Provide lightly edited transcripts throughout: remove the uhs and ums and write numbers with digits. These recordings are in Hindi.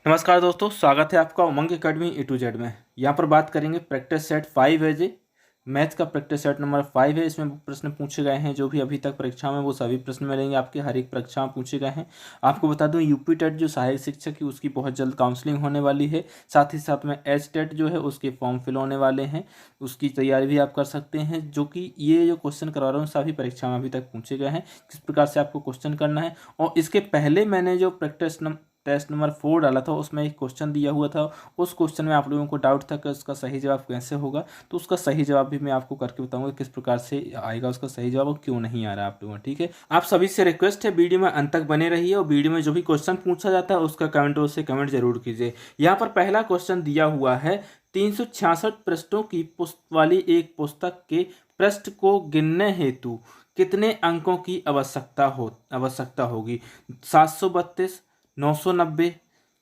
नमस्कार दोस्तों, स्वागत है आपका उमंग एकेडमी ए टू जेड में। यहाँ पर बात करेंगे प्रैक्टिस सेट 5 है जी। मैथ्स का प्रैक्टिस सेट नंबर 5 है। इसमें प्रश्न पूछे गए हैं जो भी अभी तक परीक्षा में वो सभी प्रश्न मिलेंगे आपके, हर एक परीक्षा में पूछे गए हैं। आपको बता दूं यूपी टेट जो सहायक शिक्षक की उसकी बहुत जल्द काउंसलिंग होने वाली है। साथ ही साथ में एच टेट जो है उसके फॉर्म फिल होने वाले हैं, उसकी तैयारी भी आप कर सकते हैं। जो कि ये जो क्वेश्चन करवा रहा हूँ सभी परीक्षा में अभी तक पूछे गए हैं, किस प्रकार से आपको क्वेश्चन करना है। और इसके पहले मैंने जो टेस्ट नंबर 4 डाला था उसमें एक क्वेश्चन दिया हुआ था। उस क्वेश्चन में आप लोगों को डाउट था कि उसका सही जवाब कैसे होगा, तो उसका सही जवाब भी मैं आपको करके बताऊंगा किस प्रकार से आएगा उसका सही जवाब और क्यों नहीं आ रहा आप लोगों को। ठीक है, आप सभी से रिक्वेस्ट है वीडियो में अंत तक बने रहिए और वीडियो में जो भी क्वेश्चन पूछा जाता है उसका कमेंट से कमेंट जरूर कीजिए। यहाँ पर पहला क्वेश्चन दिया हुआ है 366 पृष्ठों की वाली एक पुस्तक के पृष्ठ को गिनने हेतु कितने अंकों की आवश्यकता होगी। 732, 990,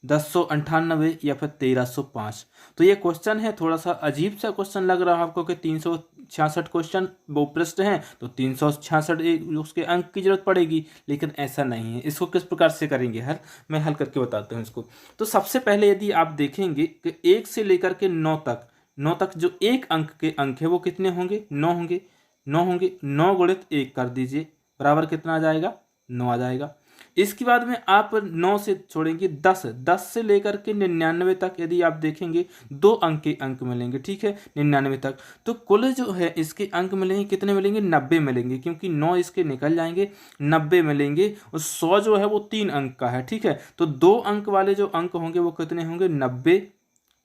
1098 या फिर 1305। तो ये क्वेश्चन है, थोड़ा सा अजीब सा क्वेश्चन लग रहा है आपको कि 366 क्वेश्चन वो पृष्ठ हैं तो 366 उसके अंक की जरूरत पड़ेगी, लेकिन ऐसा नहीं है। इसको किस प्रकार से करेंगे हल, मैं हल करके बताता हूँ इसको। तो सबसे पहले यदि आप देखेंगे कि 1 से लेकर के 9 तक जो एक अंक के अंक है वो कितने होंगे, 9 होंगे। 9 गुणित 1 कर दीजिए, बराबर कितना आ जाएगा, 9 आ जाएगा। इसके बाद में आप 9 से छोड़ेंगे 10 से लेकर के 99 तक यदि आप देखेंगे 2 अंक के अंक मिलेंगे। ठीक है, 99 तक तो कुल जो है इसके अंक मिलेंगे, कितने मिलेंगे, 90 मिलेंगे, क्योंकि 9 इसके निकल जाएंगे, 90 मिलेंगे। और 100 जो है वो 3 अंक का है। ठीक है, तो 2 अंक वाले जो अंक होंगे वो कितने होंगे, 90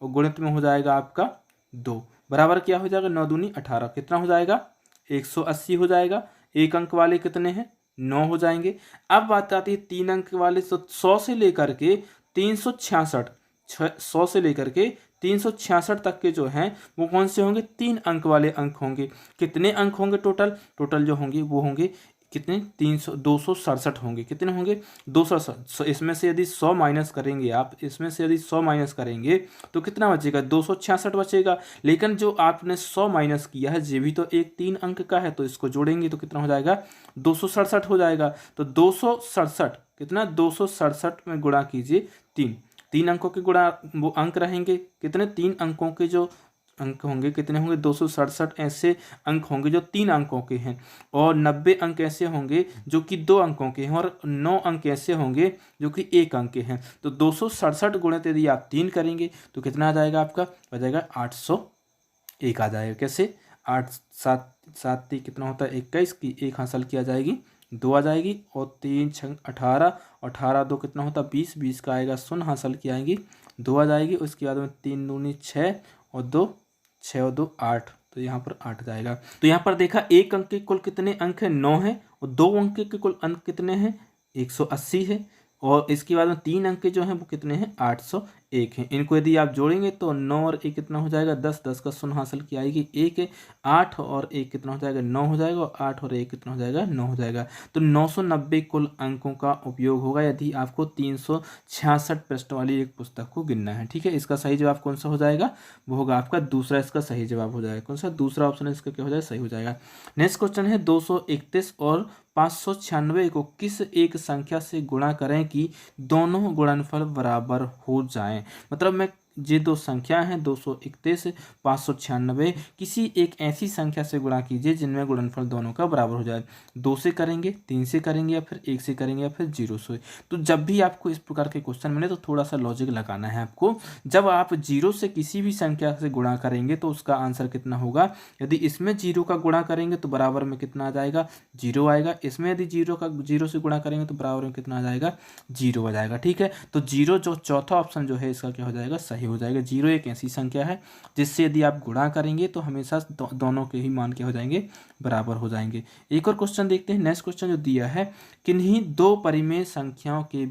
और गुणित में हो जाएगा आपका 2, बराबर क्या हो जाएगा, 9 दूनी 18, कितना हो जाएगा, 180 हो जाएगा। एक अंक वाले कितने हैं, 9 हो जाएंगे। अब बात आती है 3 अंक वाले, तो 100 से लेकर के 366, 100 से लेकर के 366 तक के जो हैं वो कौन से होंगे, 3 अंक वाले अंक होंगे। कितने अंक होंगे टोटल जो होंगे वो होंगे कितने, 267 होंगे। कितने होंगे, 267। इसमें से यदि 100 माइनस करेंगे आप, इसमें से यदि 100 माइनस करेंगे तो कितना बचेगा, 266 बचेगा। लेकिन जो आपने 100 माइनस किया है ये भी तो एक 3 अंक का है, तो इसको जोड़ेंगे तो कितना हो जाएगा, 267 हो जाएगा। तो 267 कितना, 267 में गुणा कीजिए 3 अंकों के गुणा वो अंक रहेंगे कितने, 3 अंकों के जो अंक होंगे कितने होंगे, 267 ऐसे अंक होंगे जो 3 अंकों के हैं, और 90 अंक ऐसे होंगे जो कि 2 अंकों के हैं, और 9 अंक ऐसे होंगे जो कि 1 अंक के हैं। तो 267 गुणित यदि आप 3 करेंगे तो कितना आ जाएगा आपका, आ जाएगा 801 आ जाएगा। कैसे, 8 7 7 कितना होता है 21 की 1 हासिल किया जाएगी, 2 आ जाएगी, और 3 6 18, 18 2 कितना होता है 20, 20 का आएगा 0 हासिल की आएगी, 2 आ जाएगी। उसके बाद में 3 दूनी 6 और 2, 6 और 2 8, तो यहाँ पर 8 जाएगा। तो यहाँ पर देखा एक अंक के कुल कितने अंक है, 9 है, और 2 अंक के कुल अंक कितने हैं, 180 है, और इसके बाद में 3 अंक के जो हैं वो कितने हैं, 801 हैं। इनको यदि आप जोड़ेंगे तो 9 और 1 कितना हो जाएगा, 10, 10 का 0 हासिल की आएगी 1 है, 8 और 1 कितना हो जाएगा, 9 हो जाएगा, और 8 और 1 कितना हो जाएगा, 9 हो जाएगा। तो 990 कुल अंकों का उपयोग होगा यदि आपको 366 पृष्ठ वाली एक पुस्तक को गिनना है। ठीक है, इसका सही जवाब कौन सा हो जाएगा, वो होगा आपका दूसरा, इसका सही जवाब हो जाएगा। कौन सा, दूसरा ऑप्शन है इसका क्या हो जाएगा, सही हो जाएगा। नेक्स्ट क्वेश्चन है 231 और 596 को किस एक संख्या से गुणा करें कि दोनों गुणनफल बराबर हो जाएं। मतलब मैं ये दो संख्या हैं 231 596, किसी एक ऐसी संख्या से गुणा कीजिए जिनमें गुणनफल दोनों का बराबर हो जाए। 2 से करेंगे, 3 से करेंगे, या फिर 1 से करेंगे, या फिर 0 से। तो जब भी आपको इस प्रकार के क्वेश्चन मिले तो थोड़ा सा लॉजिक लगाना है आपको। जब आप 0 से किसी भी संख्या से गुणा करेंगे तो उसका आंसर कितना होगा, यदि इसमें 0 का गुणा करेंगे तो बराबर में कितना आ जाएगा, 0 आएगा। इसमें यदि 0 से गुणा करेंगे तो बराबर में कितना आ जाएगा, 0 आ जाएगा। ठीक है, तो 0 जो चौथा ऑप्शन जो है इसका क्या हो जाएगा, सही हो जाएगा। 0 एक ऐसी संख्या है जिससे यदि आप गुणा करेंगे तो हमेशा दोनों के ही मान क्या हो जाएंगे, बराबर हो जाएंगे। एक और क्वेश्चन देखते हैं। नेक्स्ट क्वेश्चन जो दिया है, किन्हीं दो परिमेय संख्याओं के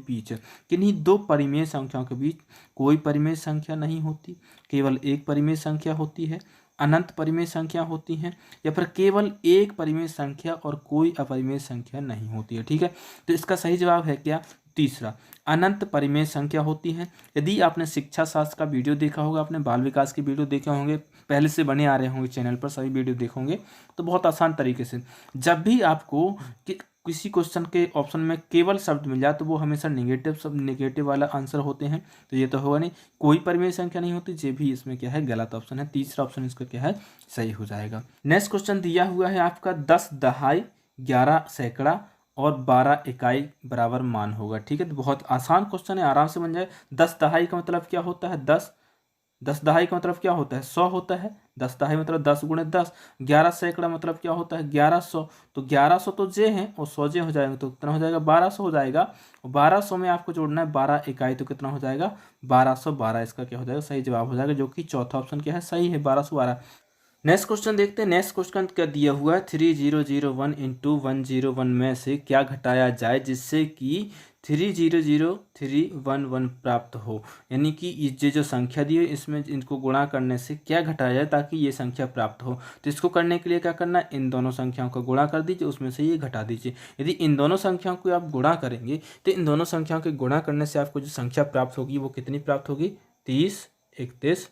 बीच कोई परिमेय संख्या नहीं होती, केवल एक परिमेय संख्या होती है, अनंत परिमेय संख्या होती हैं, या फिर केवल एक परिमेय संख्या और कोई अपरिमेय संख्या नहीं होती है। ठीक है, तो इसका सही जवाब है क्या, तीसरा, अनंत परिमेय संख्या होती है। यदि आपने शिक्षा शास्त्र का वीडियो देखा होगा, आपने बाल विकास के वीडियो देखे होंगे, पहले से बने आ रहे होंगे चैनल पर, सभी वीडियो देखोगे तो बहुत आसान तरीके से जब भी आपको कि किसी क्वेश्चन के ऑप्शन में केवल शब्द मिल जाए तो वो हमेशा नेगेटिव शब्द, नेगेटिव वाला आंसर होते हैं, तो ये तो होगा नहीं। कोई परिमेय संख्या नहीं होती, ये भी इसमें क्या है, गलत ऑप्शन है। तीसरा ऑप्शन इसका क्या है, सही हो जाएगा। नेक्स्ट क्वेश्चन दिया हुआ है आपका 10 दहाई 11 सैकड़ा और 12 इकाई बराबर मान होगा। ठीक है, तो बहुत आसान क्वेश्चन है, आराम से बन जाए। 10 दहाई का मतलब क्या होता है, 10 दहाई का मतलब क्या होता है, 100 होता है। 10 दहाई मतलब 10 गुणे 10। 11 सैकड़ा मतलब क्या होता है, 1100। तो 1100 तो जे हैं और 100 जे हो जाएंगे, तो कितना हो जाएगा, 1200 हो जाएगा। और 1200 में आपको जोड़ना है 12 इकाई, तो कितना हो जाएगा, 1212। इसका क्या हो जाएगा, सही जवाब हो जाएगा, जो कि चौथा ऑप्शन क्या है, सही है, 1212। नेक्स्ट क्वेश्चन देखते हैं। नेक्स्ट क्वेश्चन क्या दिया हुआ है, 3001 इंटू 101 में से क्या घटाया जाए जिससे कि 300311 प्राप्त हो। यानी कि ये जो संख्या दी है इसमें इनको गुणा करने से क्या घटाया जाए ताकि ये संख्या प्राप्त हो। तो इसको करने के लिए क्या करना है, इन दोनों संख्याओं का गुणा कर दीजिए, उसमें से ये घटा दीजिए। यदि इन दोनों संख्याओं को आप गुणा करेंगे तो इन दोनों संख्याओं के गुणा करने से आपको जो संख्या प्राप्त होगी वो कितनी प्राप्त होगी, 30 31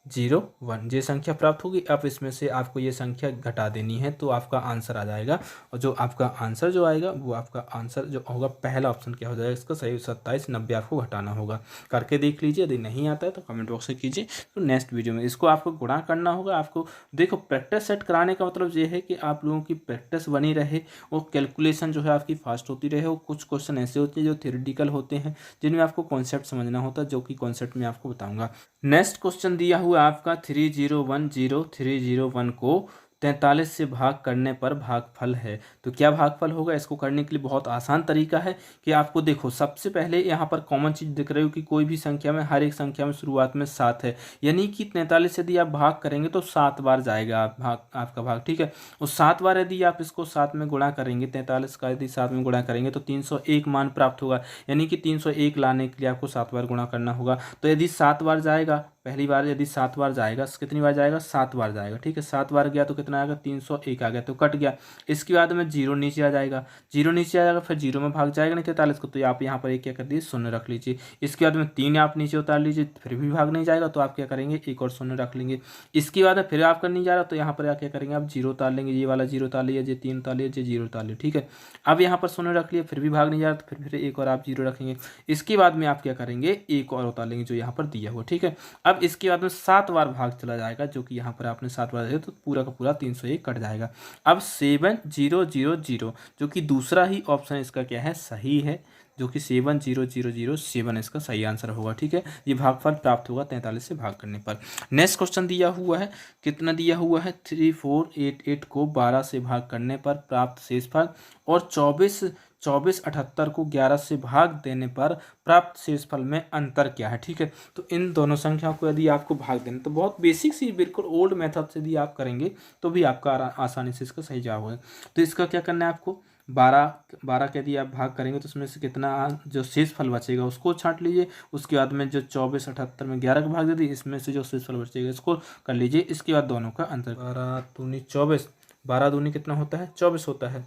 01 ये संख्या प्राप्त होगी। अब इसमें से आपको ये संख्या घटा देनी है तो आपका आंसर आ जाएगा। और जो आपका आंसर जो आएगा वो आपका आंसर जो होगा पहला ऑप्शन क्या हो जाएगा इसका, सही 2790 आपको घटाना होगा। करके देख लीजिए, यदि नहीं आता है तो कमेंट बॉक्स में कीजिए। तो नेक्स्ट वीडियो में इसको आपको गुणा करना होगा। आपको देखो प्रैक्टिस सेट कराने का मतलब ये है कि आप लोगों की प्रैक्टिस बनी रहे और कैलकुलेशन जो है आपकी फास्ट होती रहे। और कुछ क्वेश्चन ऐसे होते हैं जो थ्योरेटिकल होते हैं जिनमें आपको कॉन्सेप्ट समझना होता है, जो कि कॉन्सेप्ट में आपको बताऊंगा। नेक्स्ट क्वेश्चन दिया हुआ आपका 3010 को 43 से भाग करने पर भागफल है। तो क्या भागफल होगा, इसको करने के लिए बहुत आसान तरीका है कि आपको देखो सबसे पहले यहाँ पर कॉमन चीज दिख रही हो कि कोई भी संख्या में, हर एक संख्या में शुरुआत में 7 है, यानी कि 43 यदि आप भाग करेंगे तो 7 बार जाएगा आपका भाग। ठीक है, और 7 बार यदि आप इसको 7 में गुणा करेंगे, 43 का यदि 7 में गुणा करेंगे तो 301 मान प्राप्त होगा। यानी कि 301 लाने के लिए आपको 7 बार गुणा करना होगा। तो यदि 7 बार जाएगा, पहली बार यदि 7 बार जाएगा, कितनी बार जाएगा, 7 बार जाएगा। ठीक है, 7 बार गया तो कितना आएगा, 301 आ गया, तो कट गया। इसके बाद में 0 नीचे आ जाएगा, 0 नीचे आ जाएगा, फिर 0 में भाग जाएगा नहीं 43 को, तो आप यहाँ पर एक क्या कर दीजिए, 0 रख लीजिए। इसके बाद में 3 आप नीचे उतार लीजिए, फिर भी भाग नहीं जाएगा, तो आप क्या करेंगे, एक और 0 रख लेंगे। इसके बाद फिर आपका नहीं जा रहा तो यहाँ पर क्या करेंगे, आप 0 उतार लेंगे, ये वाला 0 उतार लिया, ये 3 उतार लिया, ये 0 उतार लिया। ठीक है, अब यहाँ पर 0 रख लिया, फिर भी भाग नहीं जा रहा तो फिर एक और आप 0 रखेंगे। इसके बाद में आप क्या करेंगे, एक और उतार लेंगे जो यहाँ पर दिया हुआ। ठीक है, अब इसके बाद में 7 बार भाग चला जाएगा, जो कि यहाँ पर आपने 7 बार दिया तो पूरा का पूरा 301 कट जाएगा। अब 7000 जो कि दूसरा ही ऑप्शन इसका क्या है, सही है, जो कि 70007 इसका सही आंसर होगा। ठीक है, ये भागफल प्राप्त होगा 43 से भाग करने पर। नेक्स्ट क्वेश्चन दिया हुआ है, कितना दिया हुआ है, 3488 को 12 से भाग करने पर प्राप्त शेषफल और 2478 को 11 से भाग देने पर प्राप्त शेषफल में अंतर क्या है। ठीक है, तो इन दोनों संख्याओं को यदि आपको भाग देना, तो बहुत बेसिक सी बिल्कुल ओल्ड मेथड से यदि आप करेंगे तो भी आपका आसानी से इसका सही जवाब होगा। तो इसका क्या करना है आपको, 12 के यदि आप भाग करेंगे तो उसमें से कितना जो शेषफल बचेगा उसको छांट लीजिए। उसके बाद में जो 2478 में 11 का भाग दे दी, इसमें से जो शेषफल बचेगा इसको कर लीजिए। इसके बाद दोनों का अंतर, 12 दूनी 24, 12 दूनी कितना होता है, 24 होता है,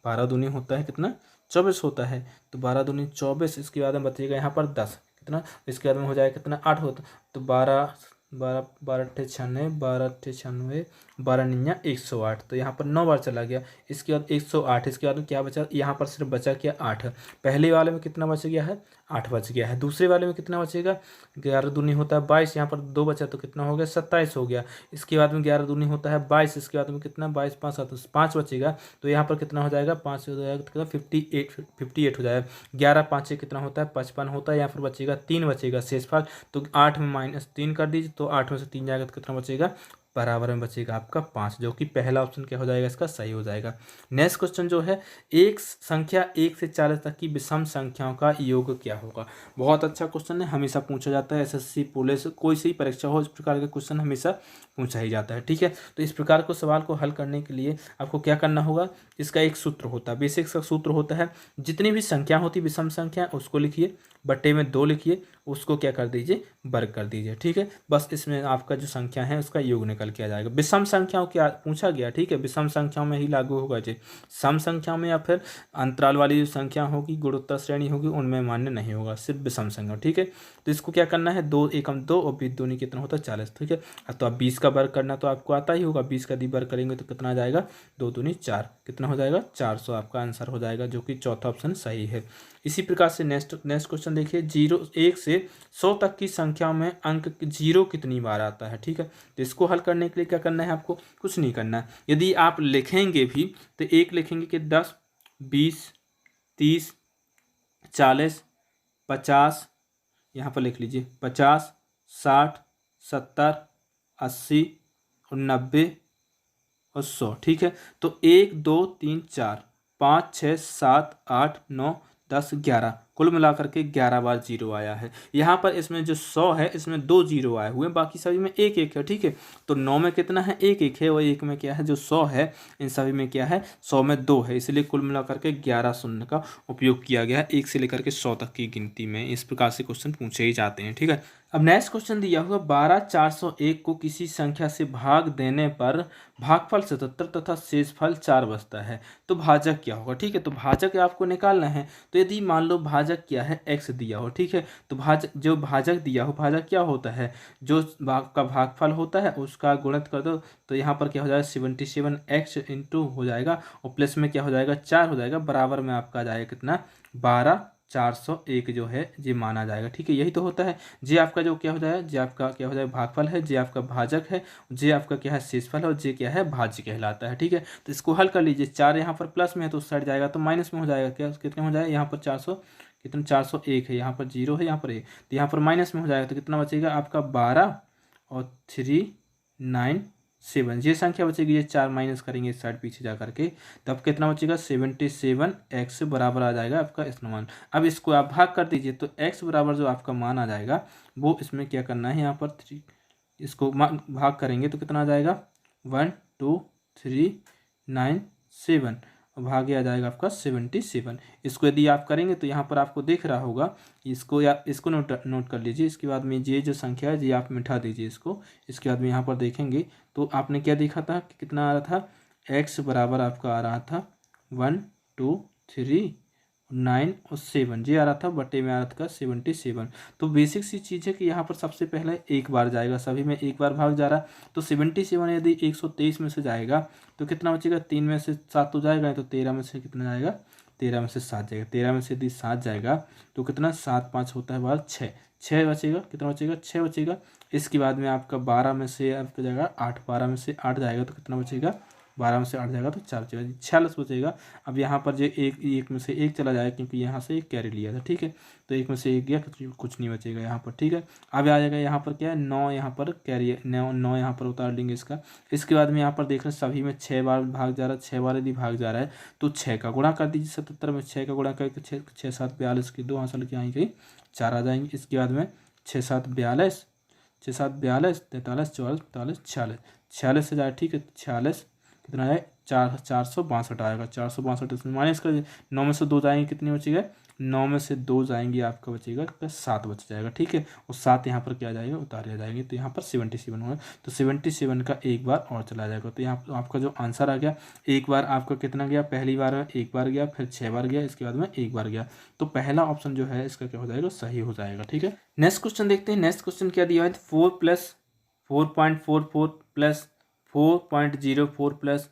12 दूनी होता है कितना, 24 होता है। तो 12 दूनी 24, इसके बाद में बचेगा यहाँ पर 10, कितना, इसके बाद में हो जाएगा कितना, 8 होता। तो 12 12 12 अट्ठे 96, 12 अट्ठे 96, 12 निन्या 108, तो यहाँ पर 9 बार चला गया। इसके बाद 108, इसके बाद में क्या बचा, यहाँ पर सिर्फ बचा क्या, 8। पहले वाले में कितना बच गया है, 8 बच गया है। दूसरे वाले में कितना बचेगा, 11 दूनी होता है 22, यहाँ पर 2 बचा तो कितना हो गया, 27 हो गया। इसके बाद में 11 दूनी होता है 22, इसके बाद में कितना, 22 5 7 5 बचेगा, तो यहाँ पर कितना हो जाएगा, 5 हो जाएगा, कितना 58 हो जाएगा। 11 5 कितना होता है, 55 होता है। यहाँ पर बचेगा 3 बचेगा शेषफल, तो 8 में -3 कर दीजिए, तो 8 में से 3 जाएगा तो कितना बचेगा, बराबर में बचेगा आपका 5, जो कि पहला ऑप्शन क्या हो जाएगा, इसका सही हो जाएगा। नेक्स्ट क्वेश्चन जो है, एक संख्या 1 से 40 तक की विषम संख्याओं का योग क्या होगा। बहुत अच्छा क्वेश्चन है, हमेशा पूछा जाता है, एसएससी पुलिस कोई सी परीक्षा हो, इस प्रकार के क्वेश्चन हमेशा पूछा ही जाता है। ठीक है, तो इस प्रकार को सवाल को हल करने के लिए आपको क्या करना होगा, इसका एक सूत्र होता है, बेसिक सा सूत्र होता है, जितनी भी संख्या होती विषम संख्या उसको लिखिए, बट्टे में 2 लिखिए, उसको क्या कर दीजिए, वर्ग कर दीजिए। ठीक है, बस इसमें आपका जो संख्या है उसका योग निकल हल किया जाएगा। विषम संख्याओं क्या पूछा गया, ठीक है, विषम संख्याओं में ही लागू होगा जी, सम संख्याओं में या फिर अंतराल वाली जो संख्या होगी, गुणोत्तर श्रेणी होगी, उनमें मान्य नहीं होगा, सिर्फ विषम संख्या, ठीक है। तो इसको क्या करना है, 2 एकम 2 और 20 दूनी कितना होता है 40, ठीक है। तो अब 20 का वर्ग करना तो आपको आता ही होगा, 20 का यदि वर्ग करेंगे तो कितना आ जाएगा, 2 दूनी 4, कितना हो जाएगा 400, आपका आंसर हो जाएगा, जो कि चौथा ऑप्शन सही है। इसी प्रकार से नेक्स्ट क्वेश्चन देखिए, 1 से 100 तक की संख्या में अंक 0 कितनी बार आता है, ठीक है। तो इसको हल करने के लिए क्या करना है, आपको कुछ नहीं करना है। यदि आप लिखेंगे भी तो एक लिखेंगे कि 10, 20, 30, 40, 50, यहाँ पर लिख लीजिए 50, 60, 70, 80 और 90 और 100, ठीक है। तो 1, 2, 3, 4, 5, 6, 7, 8, 9, 10, 11, कुल मिलाकर के 11 बार 0 आया है। यहाँ पर इसमें जो 100 है इसमें 2 0 आए हुए हैं, बाकी सभी में 1 1 है, ठीक है। तो 9 में कितना है, 1 1 है, और 1 में क्या है, जो 100 है इन सभी में क्या है, 100 में 2 है, इसलिए कुल मिलाकर के 11 शून्य का उपयोग किया गया है 1 से लेकर के 100 तक की गिनती में। इस प्रकार से क्वेश्चन पूछे ही जाते हैं, ठीक है। अब नेक्स्ट क्वेश्चन दिया हुआ 12,401 को किसी संख्या से भाग देने पर भागफल 77 तथा शेषफल 4 बचता है, तो भाजक क्या होगा, ठीक है। तो भाजक आपको निकालना है। तो यदि मान लो भाजक क्या है, x दिया हो, ठीक है। तो जो भाजक दिया हो, भाजक क्या होता है, जो भाग का भागफल होता है उसका गुणित कर दो, तो यहाँ पर क्या हो जाएगा 77x इंटू हो जाएगा, और प्लस में क्या हो जाएगा 4 हो जाएगा, बराबर में आपका जाएगा कितना 12,401 जो है ये माना जाएगा, ठीक है। यही तो होता है, जे आपका जो क्या हो जाएगा, जे आपका क्या हो जाएगा भागफल है, जे आपका भाजक है, जे आपका क्या है शेषफल है, और जे क्या है भाज्य कहलाता है, ठीक है। तो इसको हल कर लीजिए, 4 यहाँ पर प्लस में है तो उस साइड जाएगा तो माइनस में हो जाएगा, क्या कितने हो जाएगा, यहाँ पर 400 कितना 401 है, यहाँ पर 0 है, यहाँ पर है, तो यहाँ पर माइनस में हो जाएगा, तो कितना बचेगा आपका 12 और 397, ये संख्या बचेगी, ये 4 माइनस करेंगे इस साइड पीछे जा करके, तो अब कितना बचेगा 77x बराबर आ जाएगा आपका इसका मान। अब इसको आप भाग कर दीजिए, तो x बराबर जो आपका मान आ जाएगा वो इसमें क्या करना है, यहाँ पर 3 इसको भाग करेंगे तो कितना आ जाएगा 12397, भागे आ जाएगा आपका 77। इसको यदि आप करेंगे तो यहाँ पर आपको दिख रहा होगा, इसको या इसको नोट कर लीजिए। इसके बाद में ये जो संख्या है ये आप मिटा दीजिए इसको। इसके बाद में यहाँ पर देखेंगे तो आपने क्या देखा था कि कितना आ रहा था, x बराबर आपका आ रहा था 12397 और 7 ये आ रहा था, बटे में आ रहा था 77। तो बेसिक सी चीज़ है कि यहाँ पर सबसे पहले एक बार जाएगा, सभी में एक बार भाग जा रहा, तो 77 यदि 123 में से जाएगा तो कितना बचेगा, 3 में से 7 तो जाएगा, तो 13 में से कितना जाएगा, 13 में से 7 जाएगा, 13 में से यदि 7 जाएगा तो कितना 7 5 होता है बार 6, 6 बचेगा, कितना बचेगा 6 बचेगा। इसके बाद में आपका 12 में से आपका जाएगा 8, 12 में से 8 जाएगा तो कितना बचेगा, 12 में से 8 जाएगा तो 4 बचेगा, 46 बचेगा। अब यहाँ पर जो एक में से एक चला जाएगा क्योंकि यहाँ से एक कैरी लिया था, ठीक है। तो एक में से एक गया, कुछ नहीं बचेगा यहाँ पर, ठीक है। अब आ जाएगा यहाँ पर क्या है 9, यहाँ पर कैरी 9 यहाँ पर उतार लेंगे इसका। इसके बाद में यहाँ पर देख रहे हैं सभी में 6 बार भाग जा रहा है, 6 बार यदि भाग जा रहा है तो 6 का गुणा कर दीजिए, 77 में 6 का गुणा करके 6 7 42 की 2 हासिल की आएंगे 4 आ जाएंगे। इसके बाद में 6 7 42, 6 7 42, 43 44 45 46, 46 से जाए, ठीक है। 46 कितना है 462 आएगा, 462 इसमें माइनस कर 9 में से 2 जाएंगे, कितने बचेगा 9 में से 2 जाएंगे आपका बचेगा 7 बच जाएगा, ठीक है। और 7 यहाँ पर क्या जाएगा उतार जाएंगे, तो यहाँ पर 77 होगा, तो 77 का एक बार और चला जाएगा। तो यहाँ पर आपका जो आंसर आ गया, एक बार आपका कितना गया, पहली बार में एक बार गया, फिर 6 बार गया, इसके बाद में एक बार गया, तो पहला ऑप्शन जो है इसका क्या हो जाएगा, सही हो जाएगा, ठीक है। नेक्स्ट क्वेश्चन देखते हैं। नेक्स्ट क्वेश्चन क्या दिया है, 4 + 4.44 + 4.04 +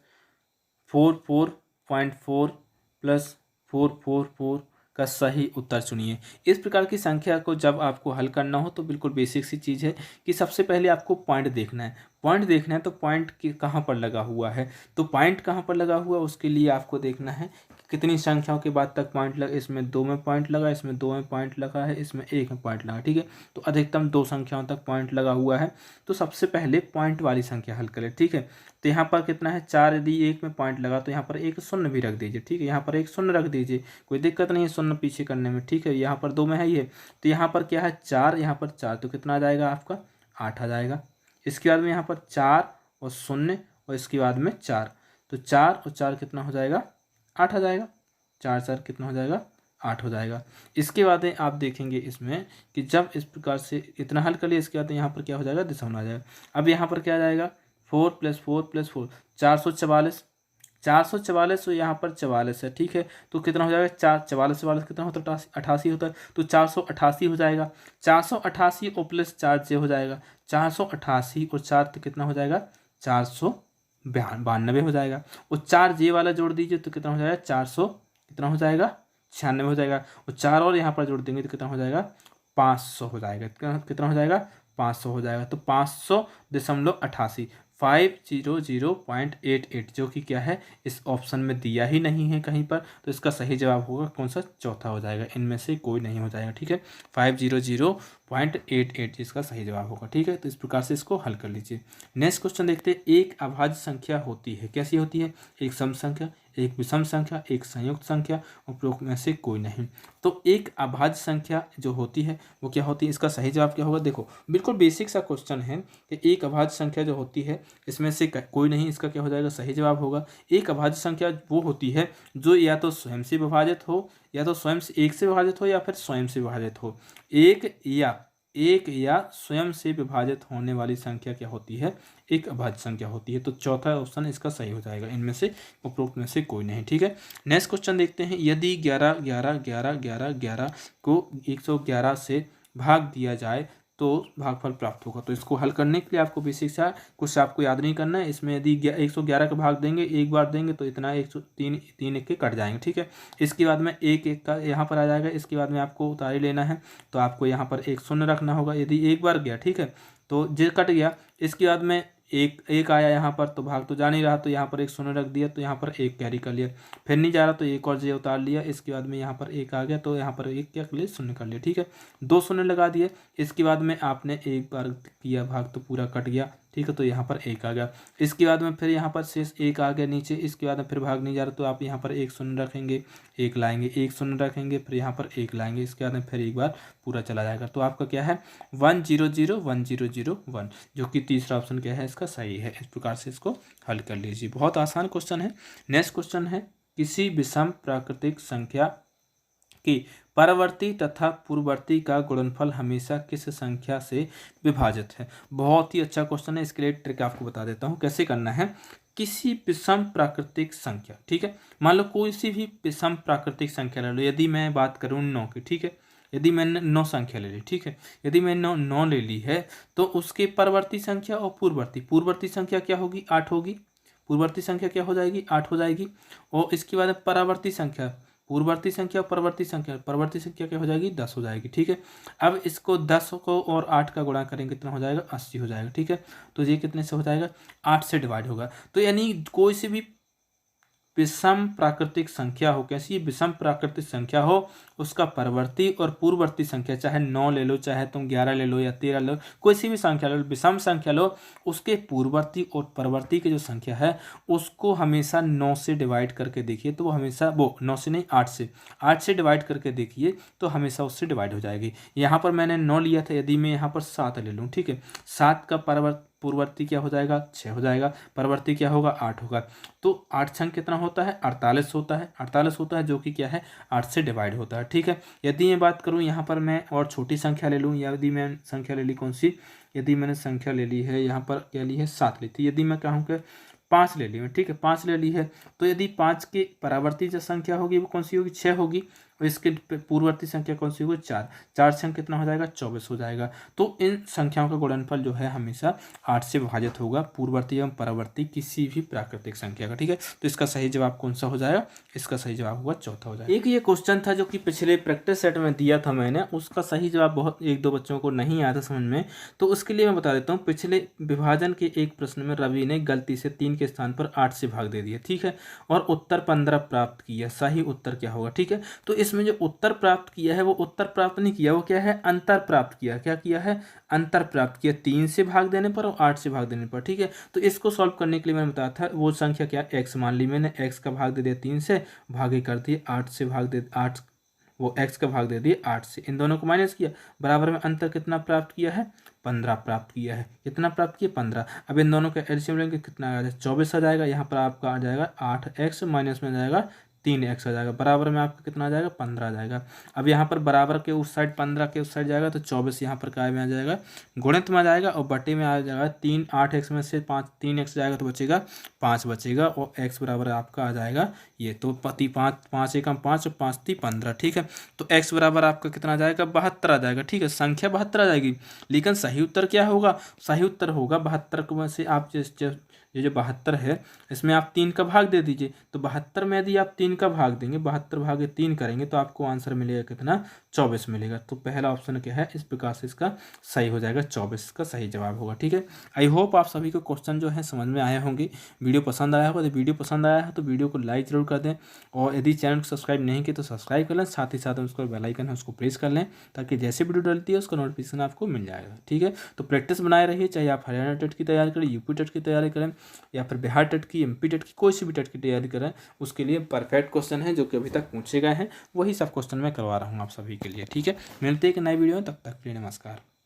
44.4 + 444 का सही उत्तर चुनिए। इस प्रकार की संख्या को जब आपको हल करना हो तो बिल्कुल बेसिक सी चीज़ है कि सबसे पहले आपको पॉइंट देखना है। पॉइंट देखना है तो पॉइंट कहाँ पर लगा हुआ है, तो पॉइंट कहाँ पर लगा हुआ है उसके लिए आपको देखना है कितनी संख्याओं के बाद तक पॉइंट लगा। इसमें 2 में पॉइंट लगा, इसमें 2 में पॉइंट लगा है, इसमें 1 में पॉइंट लगा, ठीक है। तो अधिकतम 2 संख्याओं तक पॉइंट लगा हुआ है। तो सबसे पहले पॉइंट वाली संख्या हल करें, ठीक है। तो यहाँ पर कितना है 4, यदि 1 में पॉइंट लगा तो यहाँ पर एक शून्य भी रख दीजिए, ठीक है। यहाँ पर एक शून्य रख दीजिए, कोई दिक्कत नहीं है शून्य पीछे करने में, ठीक है। यहाँ पर 2 में है ये, तो यहाँ पर क्या है 4, यहाँ पर 4, तो कितना आ जाएगा आपका 8 आ जाएगा। इसके बाद में यहाँ पर 4 और 0 और इसके बाद में 4, तो 4 और 4 कितना हो जाएगा 8 आ जाएगा, 4 4 कितना हो जाएगा 8 हो जाएगा। इसके बाद आप देखेंगे इसमें कि जब इस प्रकार से इतना हल कर लिया, इसके बाद यहाँ पर क्या हो जाएगा दशमलव आ जाएगा। अब यहाँ पर क्या आ जाएगा 4 + 4 + 4 444, 444 और यहाँ पर 44 है, ठीक है। तो कितना हो जाएगा, 44 कितना होता है, 88 होता है, तो 488 हो जाएगा। 488 और प्लस 4 जे हो जाएगा, 488 और 4 तो कितना हो जाएगा, 492 हो जाएगा। और 4 जे वाला जोड़ दीजिए तो कितना हो जाएगा, 400 कितना हो जाएगा, 96 हो जाएगा। और 4 और यहाँ पर जोड़ देंगे तो कितना हो जाएगा, 500 हो जाएगा। कितना हो जाएगा, 500 हो जाएगा। तो 500.88 500.88 जो कि क्या है, इस ऑप्शन में दिया ही नहीं है कहीं पर। तो इसका सही जवाब होगा कौन सा, चौथा हो जाएगा, इनमें से कोई नहीं हो जाएगा, ठीक है। 500.88 इसका सही जवाब होगा, ठीक है। तो इस प्रकार से इसको हल कर लीजिए। नेक्स्ट क्वेश्चन देखते हैं। एक अभाज्य संख्या होती है, कैसी होती है, एक सम संख्या, एक विषम संख्या, एक संयुक्त संख्या, उपरोक्त में से कोई नहीं। तो एक अभाज्य संख्या जो होती है वो क्या होती है, इसका सही जवाब क्या होगा। देखो बिल्कुल बेसिक सा क्वेश्चन है कि एक अभाज्य संख्या जो होती है इसमें से कोई नहीं, इसका क्या हो जाएगा, सही जवाब होगा। एक अभाज्य संख्या वो होती है जो या तो स्वयं से विभाजित हो, या तो स्वयं से एक से विभाजित हो, या फिर स्वयं से विभाजित हो। एक या स्वयं से विभाजित होने वाली संख्या क्या होती है, एक अभाज्य संख्या होती है। तो चौथा ऑप्शन इसका सही हो जाएगा, इनमें से उपरोक्त में से कोई नहीं, ठीक है। नेक्स्ट क्वेश्चन देखते हैं। यदि 11 11 11 11 11 को 111 से भाग दिया जाए तो भागफल प्राप्त होगा। तो इसको हल करने के लिए आपको बेसिक सा कुछ आपको याद नहीं करना है। इसमें यदि 111 का भाग देंगे, एक बार देंगे तो इतना 103 3 एक के कट जाएंगे, ठीक है। इसके बाद में एक एक का यहाँ पर आ जाएगा। इसके बाद में आपको उतारी लेना है, तो आपको यहाँ पर एक शून्य रखना होगा। यदि एक बार गया, ठीक है, तो जे कट गया। इसके बाद में एक एक आया यहाँ पर, तो भाग तो जा नहीं रहा, तो यहाँ पर एक शून्य रख दिया, तो यहाँ पर एक कैरी कर लिया। फिर नहीं जा रहा तो एक और जे उतार लिया। इसके बाद में यहाँ पर एक आ गया, तो यहाँ पर एक क्या कर लिया, शून्य कर लिया, ठीक है। 2 शून्य लगा दिए। इसके बाद में आपने एक बार किया भाग तो पूरा कट गया, ठीक है, तो यहाँ पर एक आ गया। इसके बाद में फिर यहाँ पर शेष एक आ गया नीचे। इसके बाद में फिर भाग नहीं जा रहा तो आप यहाँ पर एक शून्य रखेंगे, एक लाएंगे, एक शून्य रखेंगे, फिर यहाँ पर एक लाएंगे। इसके बाद में फिर एक बार पूरा चला जाएगा। तो आपका क्या है, 1 0 0 1 0 0 1, जो कि तीसरा ऑप्शन क्या है, इसका सही है। इस प्रकार से इसको हल कर लीजिए। बहुत आसान क्वेश्चन है। नेक्स्ट क्वेश्चन है। किसी विषम प्राकृतिक संख्या की परवर्ती तथा पूर्ववर्ती का गुणनफल हमेशा किस संख्या से विभाजित है। बहुत ही अच्छा क्वेश्चन है। इसके लिए ट्रिक आपको बता देता हूँ कैसे करना है। किसी विषम प्राकृतिक संख्या, ठीक है, मान लो कोई सी भी विषम प्राकृतिक संख्या ले लो। यदि मैं बात करूँ 9 की, ठीक है, यदि मैंने 9 संख्या ले ली, ठीक है, यदि मैंने 9 ले ली है तो उसके परवर्ती संख्या और पूर्ववर्ती संख्या क्या होगी, 8 होगी। पूर्ववर्ती संख्या क्या हो जाएगी, 8 हो जाएगी। और इसके बाद परावर्ती संख्या, पूर्ववर्ती संख्या और परवर्ती संख्या क्या हो जाएगी, 10 हो जाएगी, ठीक है। अब इसको 10 को और 8 का गुणा करेंगे कितना हो जाएगा, 80 हो जाएगा, ठीक है। तो ये कितने से हो जाएगा, 8 से डिवाइड होगा। तो यानी कोई सी भी विषम प्राकृतिक संख्या हो, कैसी विषम प्राकृतिक संख्या हो, उसका परवर्ती और पूर्ववर्ती संख्या, चाहे 9 ले लो, चाहे तुम 11 ले लो या 13 ले लो, कोई सी भी संख्या लो, विषम संख्या लो, उसके पूर्ववर्ती और परवर्ती की जो संख्या है उसको हमेशा 9 से डिवाइड करके देखिए। तो वो हमेशा, वो 9 से नहीं, 8 से डिवाइड करके देखिए तो हमेशा उससे डिवाइड हो जाएगी। यहाँ पर मैंने 9 लिया था, यदि मैं यहाँ पर 7 ले लूँ, ठीक है, 7 का पूर्ववर्ती क्या हो जाएगा, 6 हो जाएगा, परवर्ती क्या होगा, 8 होगा। तो 8 छंग कितना होता है, 48 होता है, 48 होता है, जो कि क्या है, 8 से डिवाइड होता है, ठीक है। यदि मैं बात करूं यहाँ पर मैं और छोटी संख्या ले लूं, यदि मैं संख्या ले ली कौन सी, यदि मैंने संख्या ले ली है यहाँ पर क्या ली है, 7 ली थी। यदि मैं कहूँ कि 5 ले ली है, ठीक है, 5 ले ली है, तो यदि 5 के परावर्ती जो संख्या होगी वो कौन सी होगी, 6 होगी। और इसके पूर्ववर्ती संख्या कौन सी होगी, 4, 4 संख्या कितना हो जाएगा, 24 हो जाएगा। तो इन संख्याओं का गुणनफल जो है हमेशा 8 से विभाजित होगा, पूर्ववर्ती एवं परावर्ती किसी भी प्राकृतिक संख्या का, ठीक है। तो इसका सही जवाब कौन सा हो जाएगा, इसका सही जवाब होगा चौथा हो जाएगा। एक ये क्वेश्चन था जो कि पिछले प्रैक्टिस सेट में दिया था मैंने, उसका सही जवाब बहुत 1-2 बच्चों को नहीं आया था समझ में, तो उसके लिए मैं बता देता हूँ। पिछले विभाजन के एक प्रश्न में रवि ने गलती से 3 के स्थान पर 8 से भाग दे दिया, ठीक है, और उत्तर 15 प्राप्त किया। सही उत्तर क्या होगा, ठीक है। तो इसमें जो उत्तर प्राप्त किया है वो उत्तर प्राप्त नहीं किया, वो क्या है, अंतर प्राप्त किया। क्या किया है, अंतर प्राप्त किया, 3 से भाग देने पर और 8 से भाग देने पर, ठीक है। तो इसको सॉल्व करने के लिए मैंने बताया था वो संख्या क्या, x मान ली मैंने, x का भाग दे दिया 3 से, भागे कर दिए 8 से, भाग दे 8, वो x का भाग दे दिए 8 से, इन दोनों को माइनस किया, बराबर में अंतर कितना प्राप्त किया है, 15 प्राप्त किया है। कितना प्राप्त किया, 15। अब इन दोनों का एलसीएम लेंगे कितना आ जाएगा, 24 आ जाएगा। यहाँ पर आपका आ जाएगा 8x माइनस में आ जाएगा 3x आ जाएगा, बराबर में आपका कितना आ जाएगा 15 आ जाएगा। अब यहाँ पर बराबर के उस साइड 15 के उस साइड जाएगा तो 24 यहाँ पर काय में आ जाएगा, गुणित में आ जाएगा, और बटे में आ जाएगा 3, 8x में से 3x जाएगा तो बचेगा 5 बचेगा, और x बराबर आपका आ जाएगा ये, तो 5 एकम 5 और 5 × 15, ठीक है। तो x बराबर आपका कितना आ जाएगा 72 आ जाएगा, ठीक है, संख्या 72 आ जाएगी। लेकिन सही उत्तर क्या होगा, सही उत्तर होगा 72 में से आप ये जो 72 है इसमें आप 3 का भाग दे दीजिए, तो 72 में यदि आप 3 का भाग देंगे, 72 भागे 3 करेंगे तो आपको आंसर मिलेगा कितना 24 मिलेगा। तो पहला ऑप्शन क्या है, इस प्रकार से इसका सही हो जाएगा, 24 का सही जवाब होगा, ठीक है। आई होप आप सभी को क्वेश्चन जो है समझ में आए होंगे। वीडियो पसंद आया होगा तो वीडियो पसंद आया है तो वीडियो को लाइक जरूर कर दें, और यदि चैनल को सब्सक्राइब नहीं किया तो सब्सक्राइब कर लें, साथ ही साथ उसका बेल आइकन है उसको प्रेस कर लें, ताकि जैसे वीडियो डलती है उसका नोटिफिकेशन आपको मिल जाएगा, ठीक है। तो प्रैक्टिस बनाए रहिए, चाहे आप हरियाणा टेट की तैयारी करें, यूपी टेट की तैयारी करें, या फिर बिहार टेट की, एमपी टेट की, कोई सी भी टेट की तैयारी करें, उसके लिए परफेक्ट क्वेश्चन है जो कि अभी तक पूछे गए हैं, वही सब क्वेश्चन मैं करवा रहा हूँ आप सभी के लिए, ठीक है। मिलते हैं एक नई वीडियो में, तब तक के लिए नमस्कार।